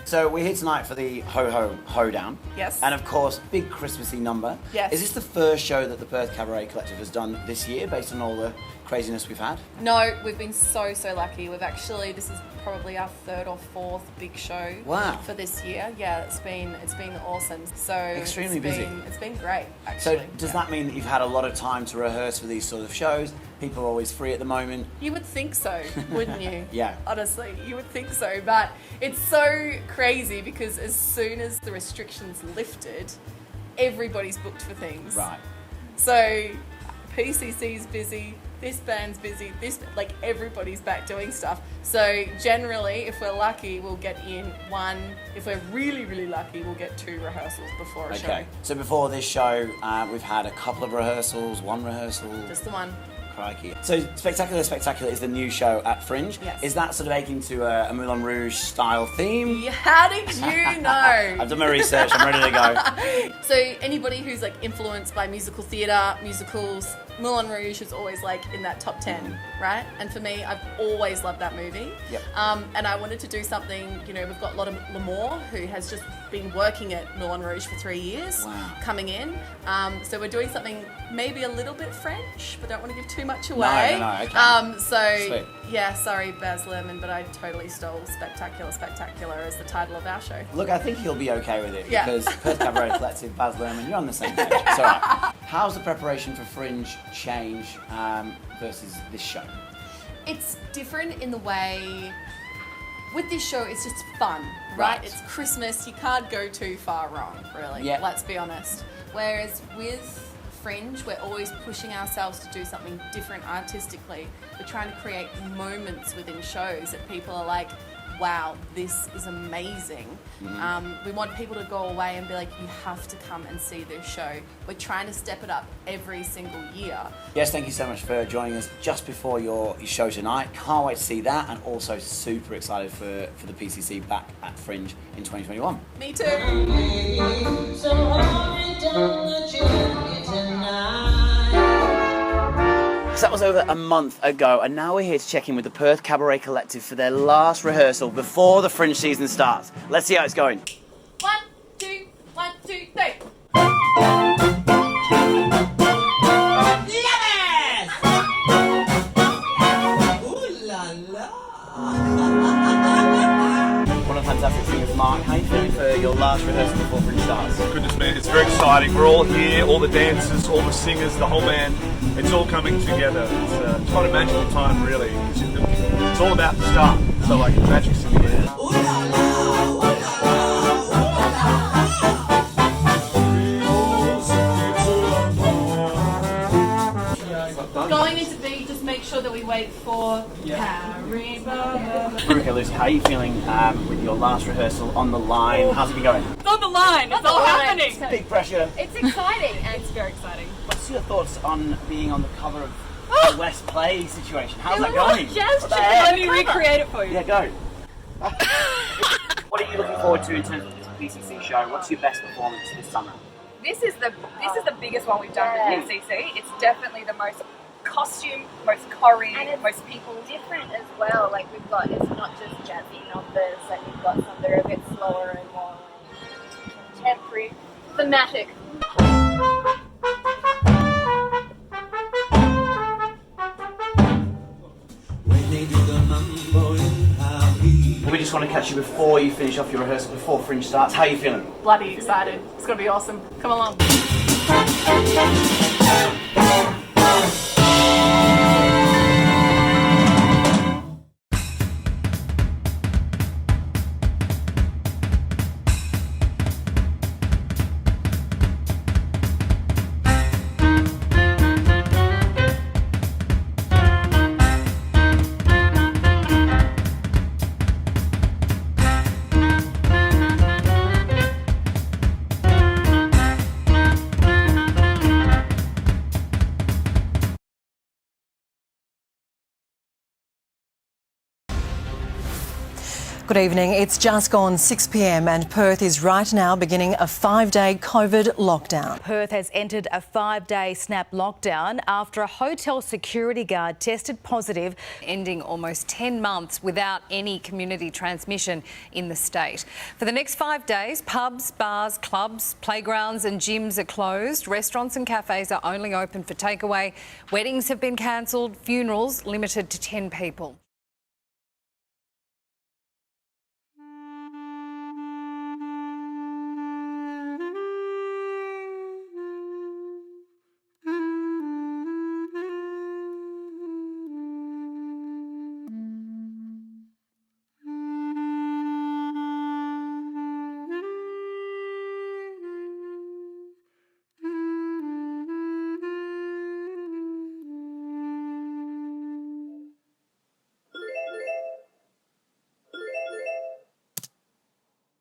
So we're here tonight for the Ho Ho Hoedown. Yes. And of course, big Christmassy number. Yes. Is this the first show that the Perth Cabaret Collective has done this year, based on all the craziness we've had? No, we've been so lucky. This is probably our third or fourth big show. Wow. For this year. Yeah, it's been awesome. So extremely busy. It's been great, actually. So does that mean that you've had a lot of time to rehearse for these sort of shows? People are always free at the moment. You would think so, wouldn't you? Yeah. Honestly, you would think so. But it's so crazy because as soon as the restrictions lifted, everybody's booked for things. Right. So PCC's busy, this band's busy, everybody's back doing stuff. So generally, if we're lucky, we'll get in one. If we're really lucky, we'll get 2 rehearsals before a show. Okay. So before this show, we've had a couple of rehearsals, 1 rehearsal. Just the one. Crikey. So Spectacular is the new show at Fringe. Yes. Is that sort of akin to a Moulin Rouge style theme? Yeah, how did you know? I've done my research, I'm ready to go. So anybody who's influenced by musical theatre, musicals, Moulin Rouge is always in that top 10, right? And for me, I've always loved that movie. Yep. And I wanted to do something, we've got Lotte L'Amour, who has just been working at Moulin Rouge for 3 years. Wow. Coming in. So we're doing something maybe a little bit French, but don't want to give too much away. No, okay. Sweet. Yeah, sorry, Baz Luhrmann, but I totally stole Spectacular as the title of our show. Look, I think he'll be okay with it, Yeah. because Perth Cabaret Collective, Baz Luhrmann, you're on the same page. It's all right. How's the preparation for Fringe change versus this show? It's different in the way, with this show, it's just fun, right? It's Christmas, you can't go too far wrong, really. Yeah. Let's be honest. Whereas with Fringe, we're always pushing ourselves to do something different artistically. We're trying to create moments within shows that people are like, wow, this is amazing. Mm-hmm. We want people to go away and be like, you have to come and see this show. We're trying to step it up every single year. Yes, thank you so much for joining us just before your show tonight. Can't wait to see that, and also super excited for the PCC back at Fringe in 2021. Me too. So hurry down the journey tonight. So that was over a month ago, and now we're here to check in with the Perth Cabaret Collective for their last rehearsal before the Fringe season starts. Let's see how it's going. 1, 2, 1, 2, 3. Yes! Ooh la la! What a fantastic singers, Mark. How are you feeling for your last rehearsal before Fringe starts? Goodness me, it's very exciting. We're all here, all the dancers, all the singers, the whole band. It's all coming together. It's quite a magical time, really. It's all about the start. So magic's in the air. Ooh la la! Ooh la la! Going into B, just make sure that we wait for Harry Baba. Marika, Lucy, how are you feeling with your last rehearsal on the line? How's it been going? It's on the line. It's all happening. Big pressure. It's exciting and It's very exciting. What's your thoughts on being on the cover of the West Play situation? How's that going? just What the heck? Let me recreate it for you. Yeah, go. What are you looking forward to in terms of this PCC show? What's your best performance this summer? this is the biggest one we've done with PCC. It's definitely the most costume, most choreo, most people. Different as well. We've got, it's not just jazzy numbers. We've got some that are a bit slower and more contemporary, thematic. We just want to catch you before you finish off your rehearsal, before Fringe starts. How are you feeling? Bloody excited. It's going to be awesome. Come along. Good evening. It's just gone 6 p.m. and Perth is right now beginning a 5-day COVID lockdown. Perth has entered a 5-day snap lockdown after a hotel security guard tested positive, ending almost 10 months without any community transmission in the state. For the next 5 days, pubs, bars, clubs, playgrounds and gyms are closed. Restaurants and cafes are only open for takeaway. Weddings have been cancelled, funerals limited to 10 people.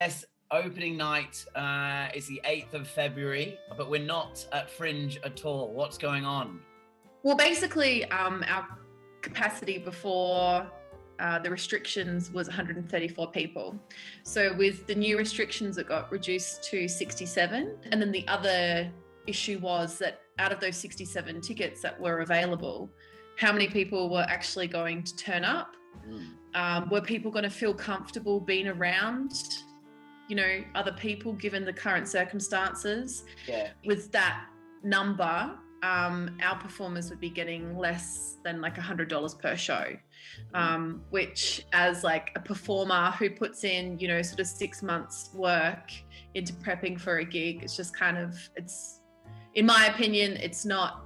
Yes, opening night is the 8th of February, but we're not at Fringe at all. What's going on? Well, basically, our capacity before the restrictions was 134 people. So with the new restrictions, it got reduced to 67. And then the other issue was that out of those 67 tickets that were available, how many people were actually going to turn up? Were people going to feel comfortable being around, you know, other people given the current circumstances? Yeah. With that number, our performers would be getting less than like $100 per show, which as like a performer who puts in, you know, sort of 6 months work into prepping for a gig, it's just kind of, it's, in my opinion, it's not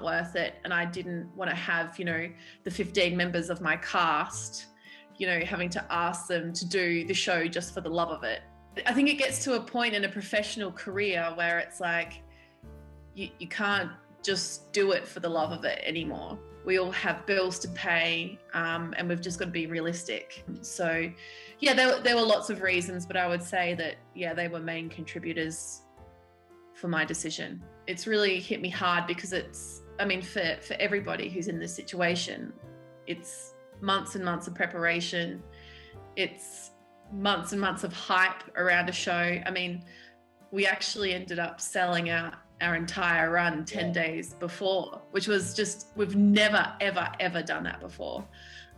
worth it. And I didn't want to have, you know, the 15 members of my cast, you know, having to ask them to do the show just for the love of it. I think it gets to a point in a professional career where it's like, you can't just do it for the love of it anymore. We all have bills to pay, and we've just got to be realistic. So yeah, there were lots of reasons, but I would say that, yeah, they were main contributors for my decision. It's really hit me hard because it's, I mean, for everybody who's in this situation, it's months and months of preparation. It's months and months of hype around a show. I mean, we actually ended up selling out our entire run 10 days before, which was just, we've never, ever done that before.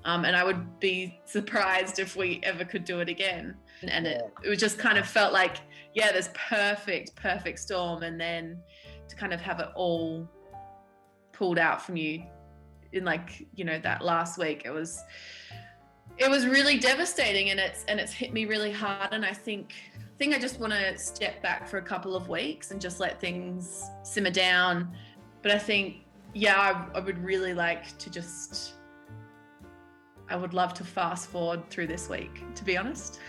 And I would be surprised if we ever could do it again. And it just kind of felt like, yeah, this perfect storm. And then to kind of have it all pulled out from you in like, you know, that last week, it was really devastating, and it's hit me really hard. And I think I just want to step back for a couple of weeks and just let things simmer down. But I think, yeah, I would really like to just, I would love to fast forward through this week, to be honest.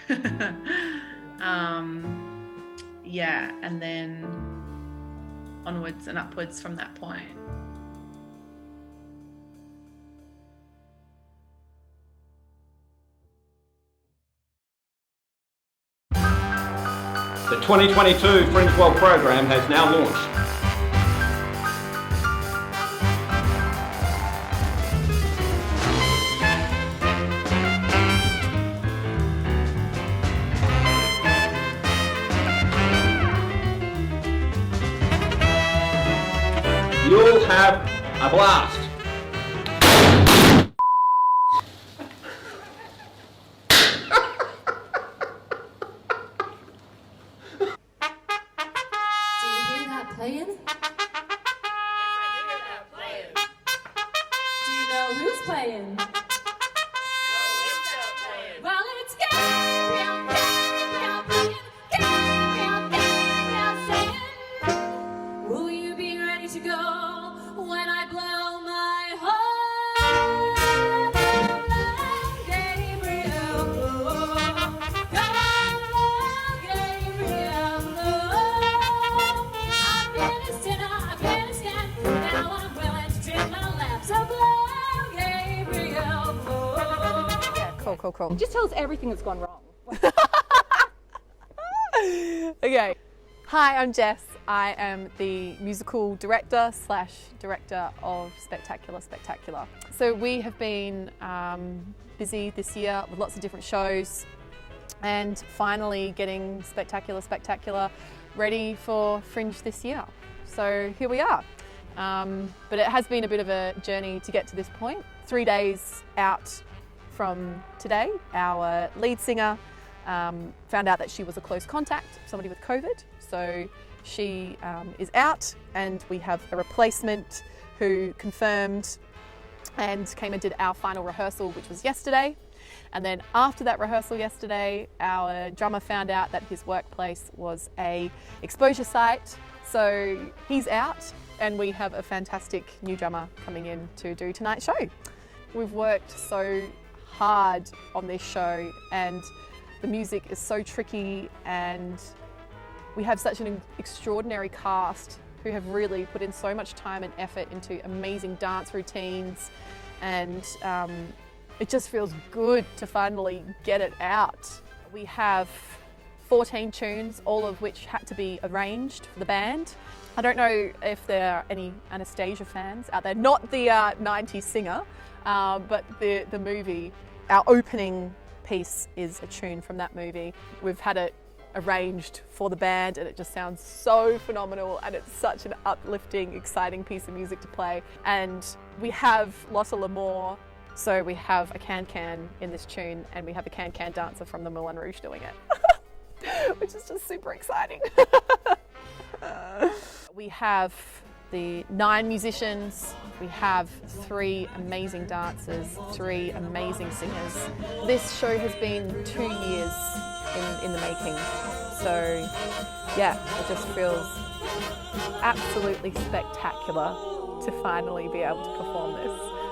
Yeah, and then onwards and upwards from that point. The 2022 Fringe World program has now launched. You'll have a blast. Playing? Yes, I hear that playing. Do you know who's playing? No, it's not playing. Well, it's Gabriel playing. Gabriel saying, will you be ready to go when I blow my horn? Gabriel, Gabriel, Afghanistan, now I'm willing to drink my lap. So blow, Gabriel, blow. Yeah, cool. Just tell us everything that's gone wrong. Okay. Hi, I'm Jess. I am the musical director of Spectacular. So we have been busy this year with lots of different shows. and finally getting spectacular ready for Fringe this year. So here we are. But it has been a bit of a journey to get to this point. 3 days out from today, our lead singer found out that she was a close contact, somebody with COVID. So she is out, and we have a replacement who confirmed and came and did our final rehearsal, which was yesterday. And then after that rehearsal yesterday, our drummer found out that his workplace was a exposure site. So he's out, and we have a fantastic new drummer coming in to do tonight's show. We've worked so hard on this show, and the music is so tricky, and we have such an extraordinary cast who have really put in so much time and effort into amazing dance routines, and it just feels good to finally get it out. We have 14 tunes, all of which had to be arranged for the band. I don't know if there are any Anastasia fans out there, not the 90s singer, but the movie. Our opening piece is a tune from that movie. We've had it arranged for the band, and it just sounds so phenomenal, and it's such an uplifting, exciting piece of music to play. And we have Lotta L'Amour, so we have a can-can in this tune, and we have a can-can dancer from the Moulin Rouge doing it, which is just super exciting. We have the 9 musicians, we have 3 amazing dancers, 3 amazing singers. This show has been 2 years in the making, so yeah, it just feels absolutely spectacular to finally be able to perform this.